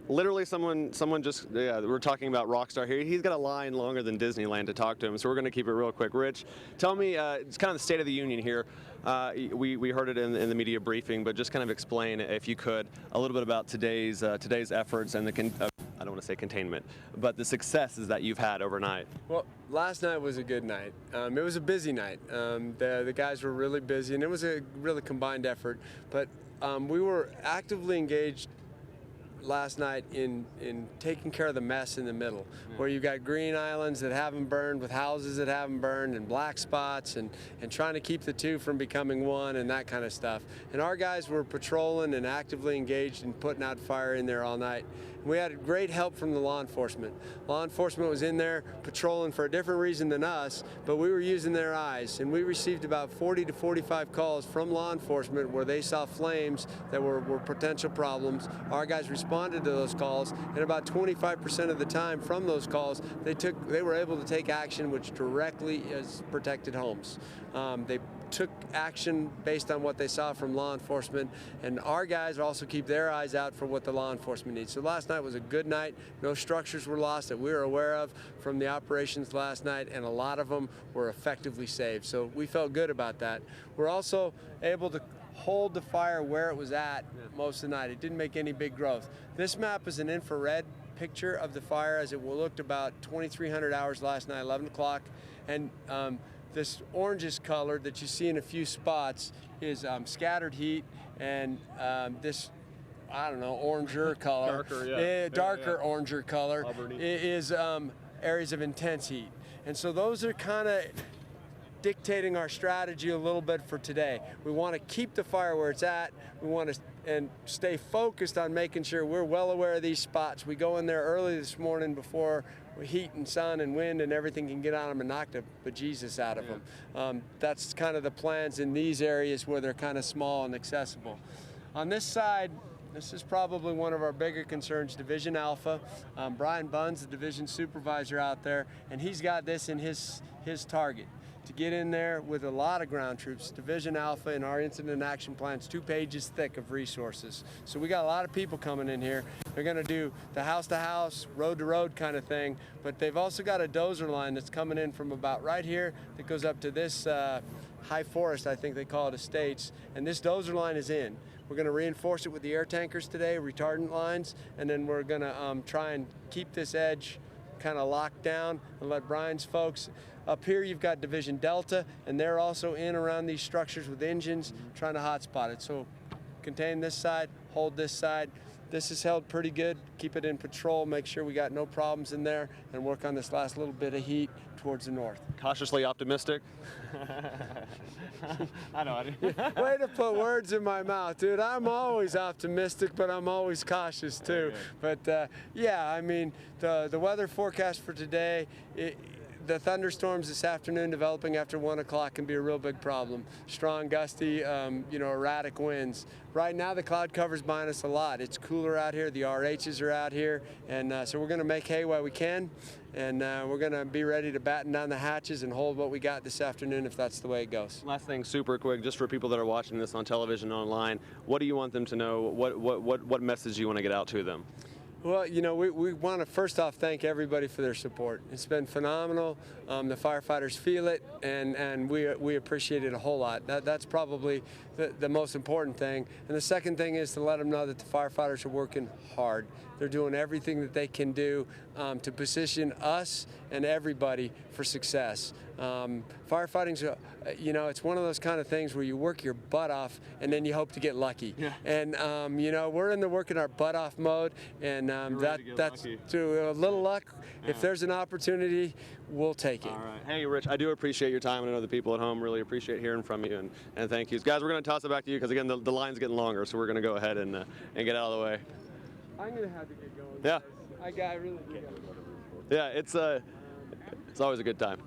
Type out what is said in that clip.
literally someone just, we're talking about Rockstar here. He's got a line longer than Disneyland to talk to him, so we're going to keep it real quick. Rich, tell me, it's kind of the state of the union here. We heard it in the media briefing, but just kind of explain, if you could, a little bit about today's efforts and I don't want to say containment, but the successes that you've had overnight. Well, last night was a good night. It was a busy night. The guys were really busy, and it was a really combined effort. But we were actively engaged last night in taking care of the mess in the middle, where you got green islands that haven't burned with houses that haven't burned and black spots, and trying to keep the two from becoming one and that kind of stuff. And our guys were patrolling and actively engaged in putting out fire in there all night. We had great help from the law enforcement. Law enforcement was in there patrolling for a different reason than us, but we were using their eyes, and we received about 40 to 45 calls from law enforcement where they saw flames that were potential problems. Our guys responded to those calls, and about 25% of the time from those calls, they were able to take action which directly has protected homes. They took action based on what they saw from law enforcement, and our guys also keep their eyes out for what the law enforcement needs. So last night was a good night. No structures were lost that we were aware of from the operations last night, and a lot of them were effectively saved. So we felt good about that. We're also able to hold the fire where it was at most of the night. It didn't make any big growth. This map is an infrared picture of the fire as it looked about 2,300 hours last night, 11 o'clock, and this orangish color that you see in a few spots is scattered heat, and this, I don't know, oranger color, darker oranger color is areas of intense heat. And so those are kind of dictating our strategy a little bit for today. We want to keep the fire where it's at. We want to stay focused on making sure we're well aware of these spots. We go in there early this morning before heat and sun and wind and everything can get on them and knock the bejesus out of them. That's kind of the plans in these areas where they're kind of small and accessible. On this side, this is probably one of our bigger concerns, Division Alpha. Brian Bunn's the division supervisor out there, and he's got this in his target. To get in there with a lot of ground troops. Division Alpha in our incident action plan's 2 pages thick of resources. So we got a lot of people coming in here. They're gonna do the house-to-house, road-to-road kind of thing, but they've also got a dozer line that's coming in from about right here that goes up to this high forest, I think they call it, estates, and this dozer line is in. We're gonna reinforce it with the air tankers today, retardant lines, and then we're gonna try and keep this edge kind of locked down and let Brian's folks. Up here you've got Division Delta, and they're also in around these structures with engines trying to hotspot it. So contain this side, hold this side. This is held pretty good. Keep it in patrol, make sure we got no problems in there, and work on this last little bit of heat towards the north. Cautiously optimistic? I know. Way to put words in my mouth, dude. I'm always optimistic, but I'm always cautious too. But yeah, I mean, the weather forecast for today, the thunderstorms this afternoon developing after 1 o'clock can be a real big problem. Strong, gusty, erratic winds. Right now the cloud cover's behind us a lot. It's cooler out here, the RHs are out here, and so we're gonna make hay while we can, and we're gonna be ready to batten down the hatches and hold what we got this afternoon if that's the way it goes. Last thing, super quick, just for people that are watching this on television, online, what do you want them to know? What message do you want to get out to them? Well, you know, we want to first off thank everybody for their support. It's been phenomenal. The firefighters feel it, and we appreciate it a whole lot. That's probably the most important thing. And the second thing is to let them know that the firefighters are working hard. They're doing everything that they can do to position us and everybody for success. Firefighting's, you know, it's one of those kind of things where you work your butt off and then you hope to get lucky. Yeah. And you know, we're in the working our butt off mode, and that's to a little luck. Yeah. If there's an opportunity, we'll take it. All right. Hey, Rich, I do appreciate your time, and I know the people at home really appreciate hearing from you, and thank you. Guys, we're going to toss it back to you because, again, the line's getting longer, so we're going to go ahead and get out of the way. I'm going to have to get going. Yeah. I really do. Yeah, it's always a good time.